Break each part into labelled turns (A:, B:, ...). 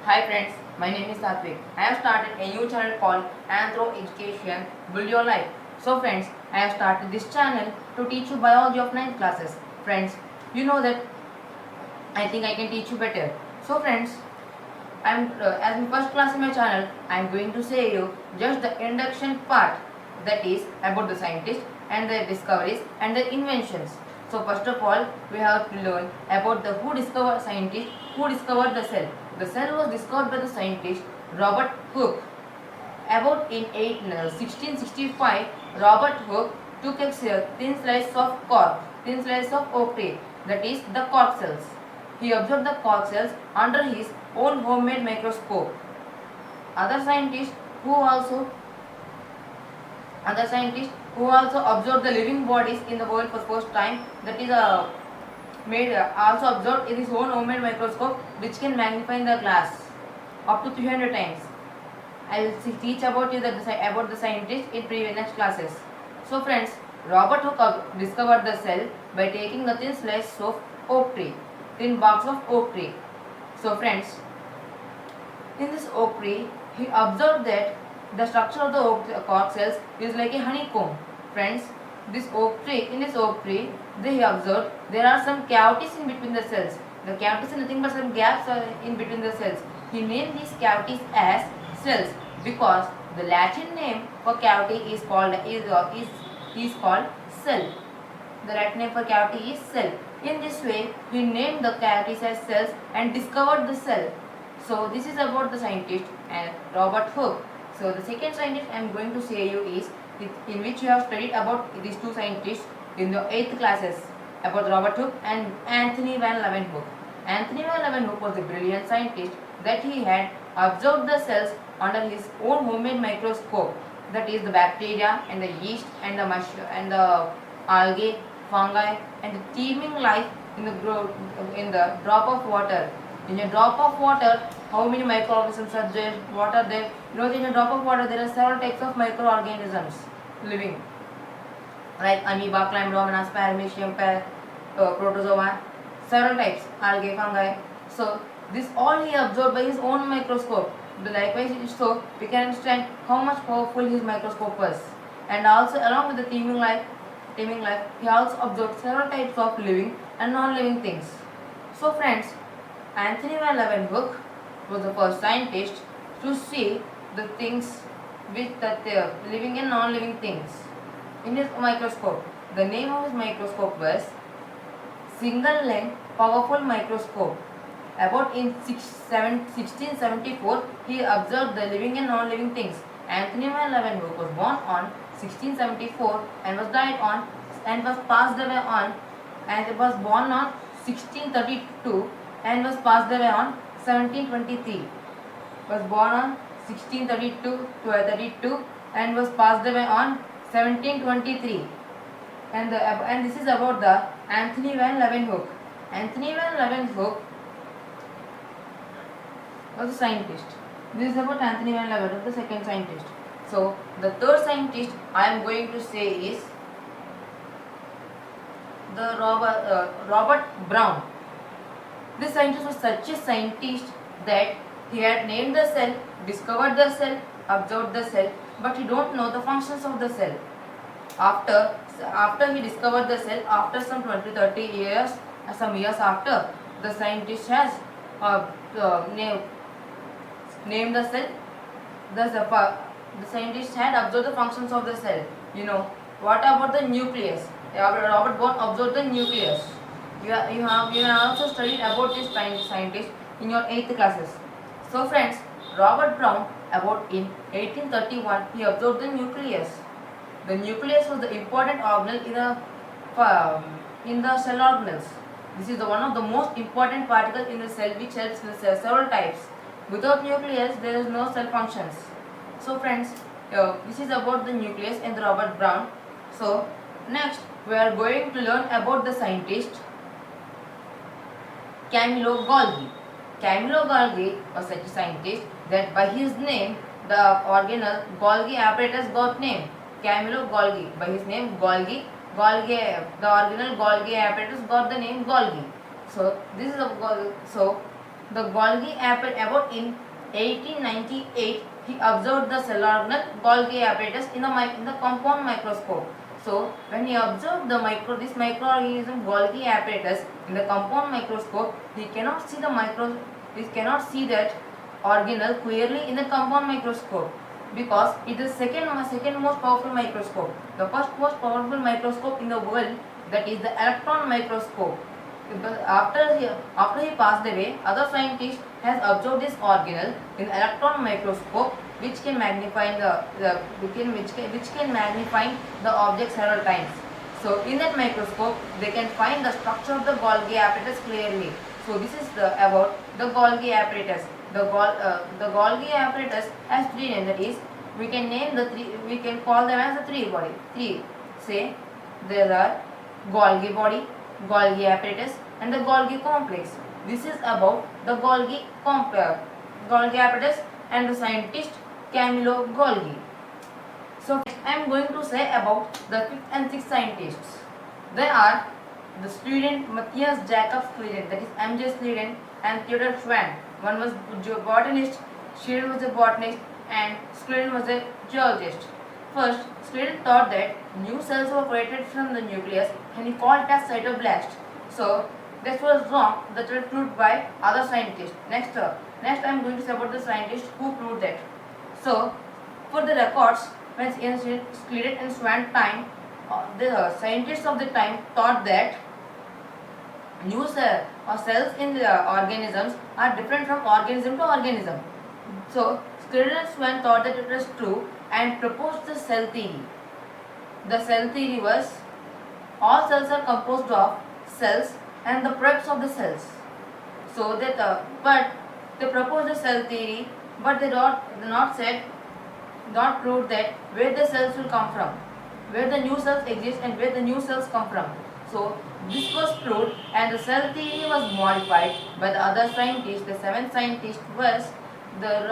A: Hi friends, my name is Satvik. I have started a new channel called Anthro Education Build Your Life. So friends, I have started this channel to teach you biology of 9th classes. Friends, you know that I think I can teach you better. So friends, as my first class in my channel, I am going to say you just the introduction part, that is about the scientists and their discoveries and their inventions. So first of all, we have to learn about the who discovered scientist who discovered the cell. The cell was discovered by the scientist Robert Hooke. About in 1665, Robert Hooke took a thin slice of oak tree, that is the cork cells. He observed the cork cells under his own homemade microscope. Other scientists who also observed the living bodies in the world for the first time, that is made also observed in his own homemade microscope, which can magnify the glass up to 300 times. I will teach about the scientist in previous next classes. So friends, Robert Hooke discovered the cell by taking the thin slice of oak tree, thin box of oak tree. So friends, in this oak tree, he observed that the structure of the cork cells is like a honeycomb. Friends, in this oak tree, they observed there are some cavities in between the cells. The cavities are nothing but some gaps in between the cells. He named these cavities as cells because the Latin name for cavity is called cell. The Latin name for cavity is cell. In this way, he named the cavities as cells and discovered the cell. So this is about the scientist and Robert Hooke. So the second scientist I am going to say you is in which you have studied about these two scientists in the 8th classes, about Robert Hooke and Anthony van Leeuwenhoek. Anthony van Leeuwenhoek was a brilliant scientist that he had observed the cells under his own homemade microscope, that is the bacteria and the yeast and the algae, fungi and the teeming life in the drop of water. In a drop of water, how many microorganisms are there? What are there? You know, in a drop of water, there are several types of microorganisms living, like amoeba, chlamydomonas, paramecium, protozoa, several types, algae, fungi. So this all he observed by his own microscope. Likewise, so we can understand how much powerful his microscope was. And also, along with the teeming life, he also observed several types of living and non-living things. So friends, Anthony van Leeuwenhoek was the first scientist to see the things with the living and non-living things in his microscope. The name of his microscope was single length powerful microscope. About in 1674, he observed the living and non-living things. Anthony van Leeuwenhoek was born on 1674 and was died on and was passed away on and was born on 1632 and was passed away on 1723. Was born on 1632 and was passed away on 1723. And this is about the Anthony van Leeuwenhoek. Anthony van Leeuwenhoek was a scientist. This is about Anthony van Leeuwenhoek, the second scientist. So the third scientist I am going to say is the Robert Brown. This scientist was such a scientist that he had named the cell, discovered the cell, observed the cell, but he don't know the functions of the cell. After he discovered the cell, after some 20-30 years, some years after, the scientist has named the cell. The scientist had observed the functions of the cell. You know, what about the nucleus? Robert Brown observed the nucleus. You have also studied about this scientist in your 8th classes. So friends, Robert Brown, about in 1831, he observed the nucleus. The nucleus was the important organelle in the cell organelles. This is one of the most important particles in the cell, which helps in the cell several types. Without nucleus, there is no cell functions. So friends, this is about the nucleus and Robert Brown. So next, we are going to learn about the scientist Camillo Golgi. Camillo Golgi was such a scientist that by his name, the organelle Golgi apparatus got named. Camillo Golgi. By his name Golgi, the organelle Golgi apparatus got the name Golgi. So this is The Golgi apparatus about in 1898 he observed the cell organelle Golgi apparatus in the compound microscope. So when he observed this microorganism Golgi apparatus in the compound microscope, he cannot see that organelle clearly in the compound microscope, because it is second most powerful microscope. The first most powerful microscope in the world, that is the electron microscope. After he passed away, other scientists has observed this organelle in electron microscope, which can magnify which can magnify the object several times. So in that microscope, they can find the structure of the Golgi apparatus clearly. So this is about the Golgi apparatus. The Golgi apparatus has three names. That is, we can call them as the three body. Say there are Golgi body, Golgi apparatus, and the Golgi complex. This is about the Golgi apparatus and the scientist Camillo Golgi. So I am going to say about the fifth and sixth scientists. They are the student Matthias Jakob Schleiden, that is M.J. Schleiden, and Theodor Schwann. One was a botanist, Schleiden was a botanist, and Schleiden was a geologist. First, Schleiden thought that new cells were created from the nucleus, and he called it as cytoblast. So this was wrong. That was proved by other scientists. Next I am going to say about the scientists who proved that. So for the records, when in Schleiden and Schwann time, the scientists of the time thought that new cells in the organisms are different from organism to organism. So Schleiden and Schwann thought that it was true and proposed the cell theory. The cell theory was all cells are composed of cells and the products of the cells. So that but they proposed the cell theory, but they not proved that where the cells will come from, where the new cells exist and where the new cells come from. So this was proved, and the cell theory was modified by the other scientists. The seventh scientist was the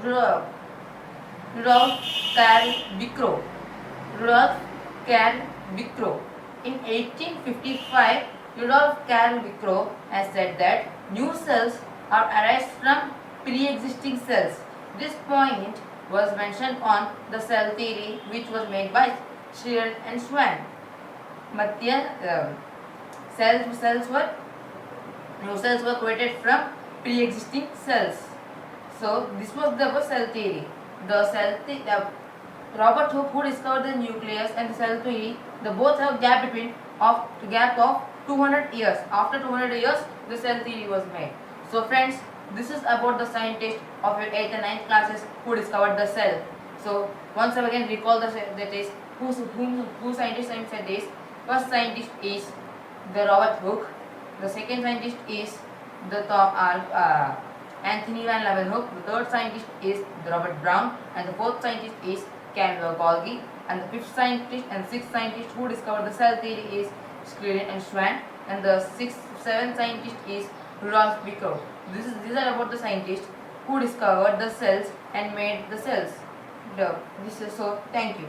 A: Rudolf Karl Virchow. In 1855, Rudolf Karl Virchow has said that new cells are arised from pre-existing cells. This point was mentioned on the cell theory, which was made by Schleiden and Schwann. New cells were created from pre-existing cells. So this was the cell theory. Robert Hooke, who discovered the nucleus, and the cell theory, they both have gap of 200 years. After 200 years, the cell theory was made. So friends, this is about the scientists of your 8th and 9th classes who discovered the cell. So once again recall who scientist I said this. First scientist is the Robert Hooke. The second scientist is the Anthony van Leeuwenhoek. The third scientist is the Robert Brown, and the fourth scientist is Camillo Golgi, and the fifth scientist and sixth scientist who discovered the cell theory is Schleiden and Schwann, and the seventh scientist is Rudolf Virchow. These are about the scientists who discovered the cells and made the cells. Thank you.